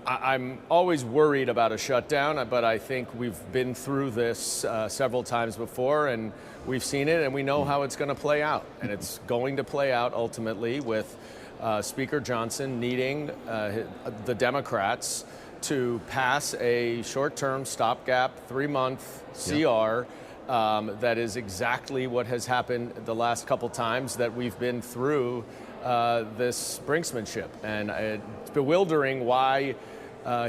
I'm always worried about a shutdown, but I think we've been through this several times before, and we've seen it, and we know how it's going to play out. And it's going to play out ultimately with Speaker Johnson needing the Democrats to pass a short-term stopgap 3-month CR. That is exactly what has happened the last couple times that we've been through this brinksmanship. And it's bewildering why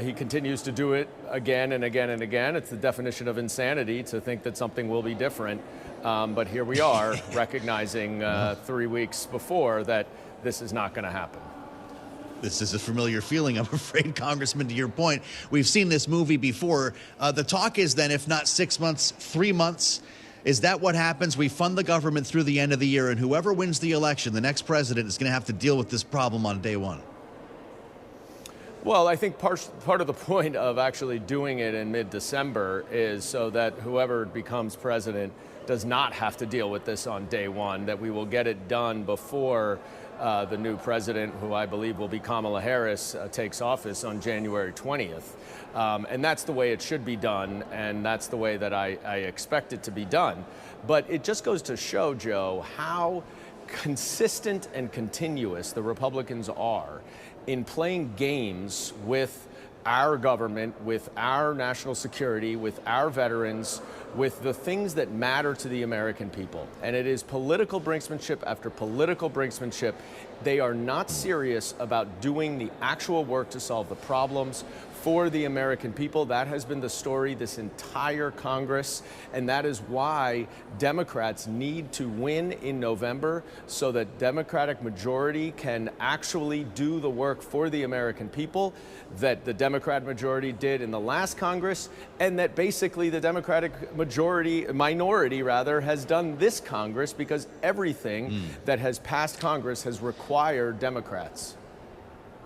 he continues to do it again and again and again. It's the definition of insanity to think that something will be different. But here we are recognizing 3 weeks before that this is not going to happen. This is a familiar feeling, I'm afraid, Congressman, to your point. We've seen this movie before. The talk is then, if not 6 months, 3 months. Is that what happens? We fund the government through the end of the year, and whoever wins the election, the next president, is going to have to deal with this problem on day one. Well, I think part of the point of actually doing it in mid-December is so that whoever becomes president does not have to deal with this on day one, that we will get it done before the new president, who I believe will be Kamala Harris, takes office on January 20th. And that's the way it should be done, and that's the way that I expect it to be done. But it just goes to show, Joe, how consistent and continuous the Republicans are in playing games with our government, with our national security, with our veterans, with the things that matter to the American people. And it is political brinksmanship after political brinksmanship. They are not serious about doing the actual work to solve the problems for the American people. That has been the story this entire Congress, and that is why Democrats need to win in November so that Democratic majority can actually do the work for the American people that the Democrat majority did in the last Congress, and that basically the Democratic minority has done this Congress, because everything that has passed Congress has required Democrats.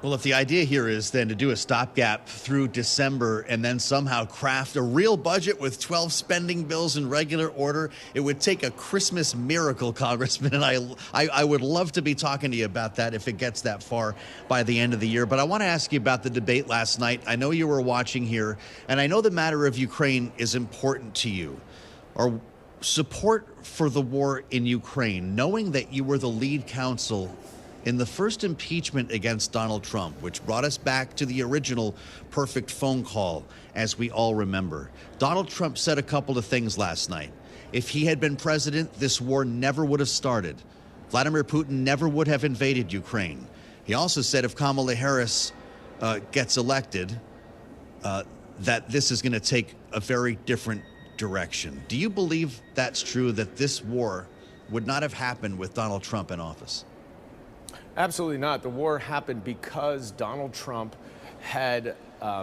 Well, if the idea here is then to do a stopgap through December and then somehow craft a real budget with 12 spending bills in regular order, it would take a Christmas miracle, Congressman. And I would love to be talking to you about that if it gets that far by the end of the year. But I want to ask you about the debate last night. I know you were watching here, and I know the matter of Ukraine is important to you. Our support for the war in Ukraine, knowing that you were the lead counsel in the first impeachment against Donald Trump, which brought us back to the original perfect phone call, as we all remember. Donald Trump said a couple of things last night. If he had been president, this war never would have started. Vladimir Putin never would have invaded Ukraine. He also said if Kamala Harris gets elected, that this is going to take a very different direction. Do you believe that's true, that this war would not have happened with Donald Trump in office? Absolutely not. The war happened because Donald Trump had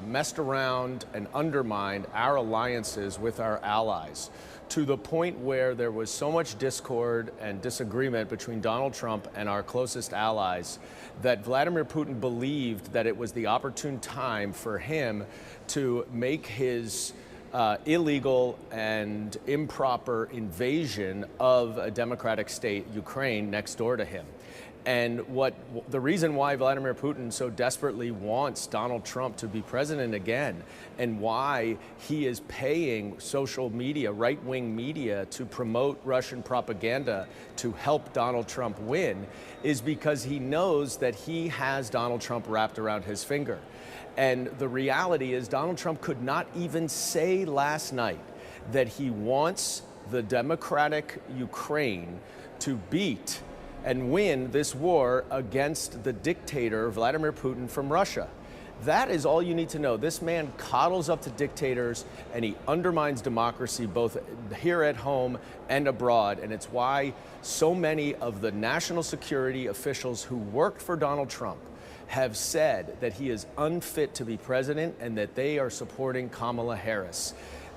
messed around and undermined our alliances with our allies, to the point where there was so much discord and disagreement between Donald Trump and our closest allies that Vladimir Putin believed that it was the opportune time for him to make his illegal and improper invasion of a democratic state, Ukraine, next door to him. And the reason why Vladimir Putin so desperately wants Donald Trump to be president again, and why he is paying social media, right-wing media, to promote Russian propaganda to help Donald Trump win, is because he knows that he has Donald Trump wrapped around his finger. And the reality is Donald Trump could not even say last night that he wants the democratic Ukraine to beat and win this war against the dictator Vladimir Putin from Russia. That is all you need to know. This man coddles up to dictators, and he undermines democracy both here at home and abroad. And it's why so many of the national security officials who worked for Donald Trump have said that he is unfit to be president and that they are supporting Kamala Harris.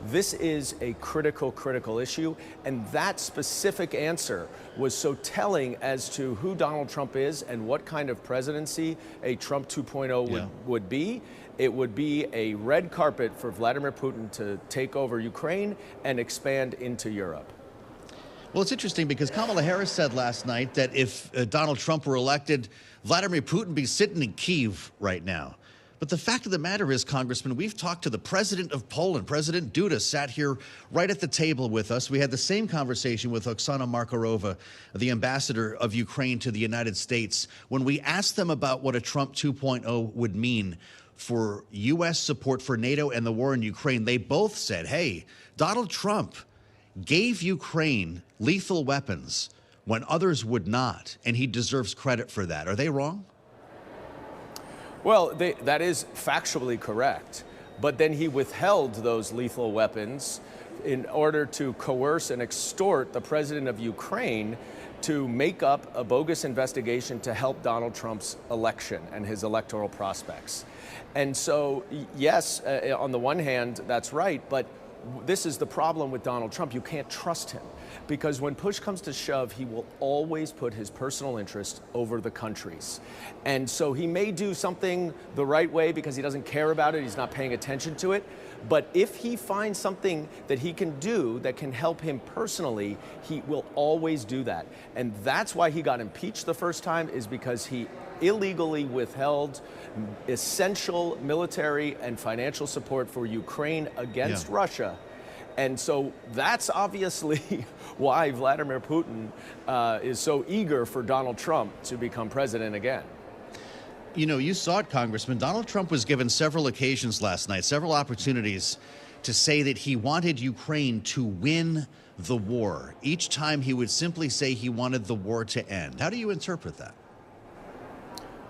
This is a critical issue, and that specific answer was so telling as to who Donald Trump is and what kind of presidency a Trump 2.0 would be. It would be a red carpet for Vladimir Putin to take over Ukraine and expand into Europe. Well, it's interesting because Kamala Harris said last night that if Donald Trump were elected, Vladimir Putin would be sitting in Kyiv right now. But the fact of the matter is, Congressman, we've talked to the president of Poland. President Duda sat here right at the table with us. We had the same conversation with Oksana Markarova, the ambassador of Ukraine to the United States. When we asked them about what a Trump 2.0 would mean for U.S. support for NATO and the war in Ukraine, they both said, hey, Donald Trump gave Ukraine lethal weapons when others would not, and he deserves credit for that. Are they wrong? Well, that is factually correct. But then he withheld those lethal weapons in order to coerce and extort the president of Ukraine to make up a bogus investigation to help Donald Trump's election and his electoral prospects. And so, yes, on the one hand, that's right, but this is the problem with Donald Trump. You can't trust him because when push comes to shove, he will always put his personal interest over the country's. And so he may do something the right way because he doesn't care about it, he's not paying attention to it. But if he finds something that he can do that can help him personally, he will always do that. And that's why he got impeached the first time, is because he illegally withheld essential military and financial support for Ukraine against Russia. And so that's obviously why Vladimir Putin is so eager for Donald Trump to become president again. You know, you saw it, Congressman. Donald Trump was given several occasions last night, several opportunities to say that he wanted Ukraine to win the war. Each time he would simply say he wanted the war to end. How do you interpret that?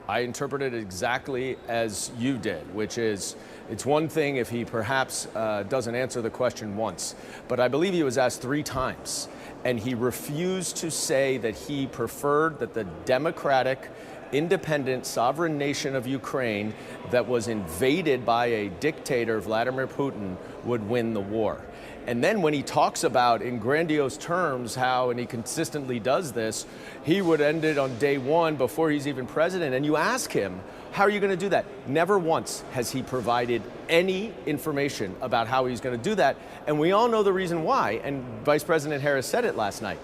I interpret it exactly as you did, which is it's one thing if he perhaps doesn't answer the question once, but I believe he was asked 3 times, and he refused to say that he preferred that the democratic, independent, sovereign nation of Ukraine that was invaded by a dictator, Vladimir Putin, would win the war. And then when he talks about in grandiose terms how, and he consistently does this, he would end it on day 1 before he's even president. And you ask him, how are you going to do that? Never once has he provided any information about how he's going to do that. And we all know the reason why. And Vice President Harris said it last night,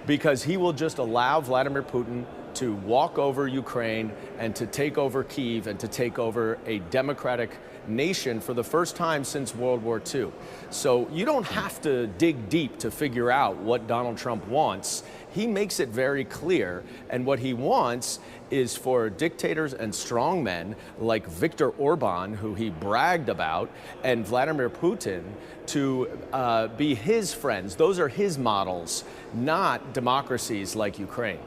because he will just allow Vladimir Putin to walk over Ukraine and to take over Kyiv and to take over a democratic nation for the first time since World War II. So you don't have to dig deep to figure out what Donald Trump wants. He makes it very clear. And what he wants is for dictators and strongmen like Viktor Orban, who he bragged about, and Vladimir Putin to be his friends. Those are his models, not democracies like Ukraine.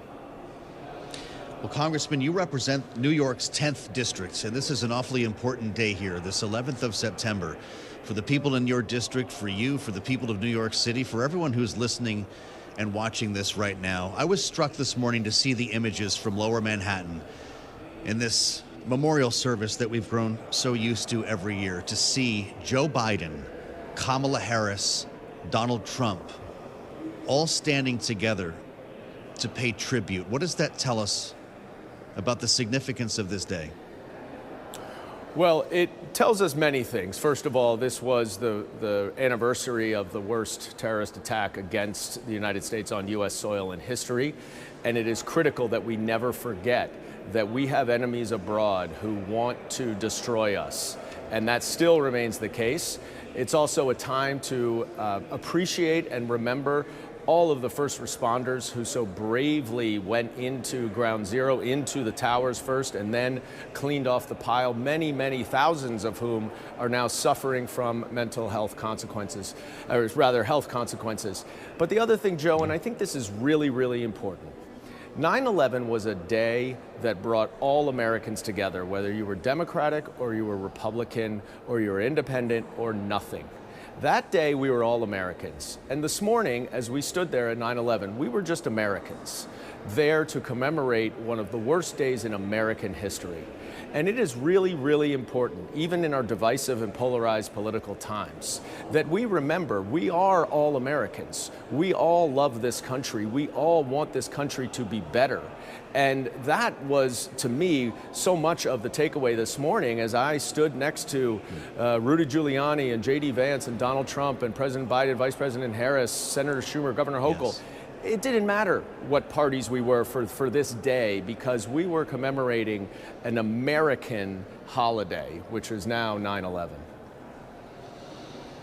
Well, Congressman, you represent New York's 10th district, and this is an awfully important day here, this 11th of September, for the people in your district, for you, for the people of New York City, for everyone who's listening and watching this right now. I was struck this morning to see the images from Lower Manhattan in this memorial service that we've grown so used to every year, to see Joe Biden, Kamala Harris, Donald Trump, all standing together to pay tribute. What does that tell us about the significance of this day? Well, it tells us many things. First of all, this was the anniversary of the worst terrorist attack against the United States on U.S. soil in history. And it is critical that we never forget that we have enemies abroad who want to destroy us. And that still remains the case. It's also a time to appreciate and remember all of the first responders who so bravely went into ground zero, into the towers first, and then cleaned off the pile, many, many thousands of whom are now suffering from mental health consequences, or rather health consequences. But the other thing, Joe, and I think this is really, really important, 9/11 was a day that brought all Americans together, whether you were Democratic or you were Republican or you were independent or nothing. That day, we were all Americans. And this morning, as we stood there at 9/11, we were just Americans, there to commemorate one of the worst days in American history. And it is really, really important, even in our divisive and polarized political times, that we remember we are all Americans. We all love this country. We all want this country to be better. And that was, to me, so much of the takeaway this morning as I stood next to Rudy Giuliani and J.D. Vance and Donald Trump and President Biden, Vice President Harris, Senator Schumer, Governor Hochul. Yes. it didn't matter what parties we were for this day, because we were commemorating an American holiday, which is now 9/11.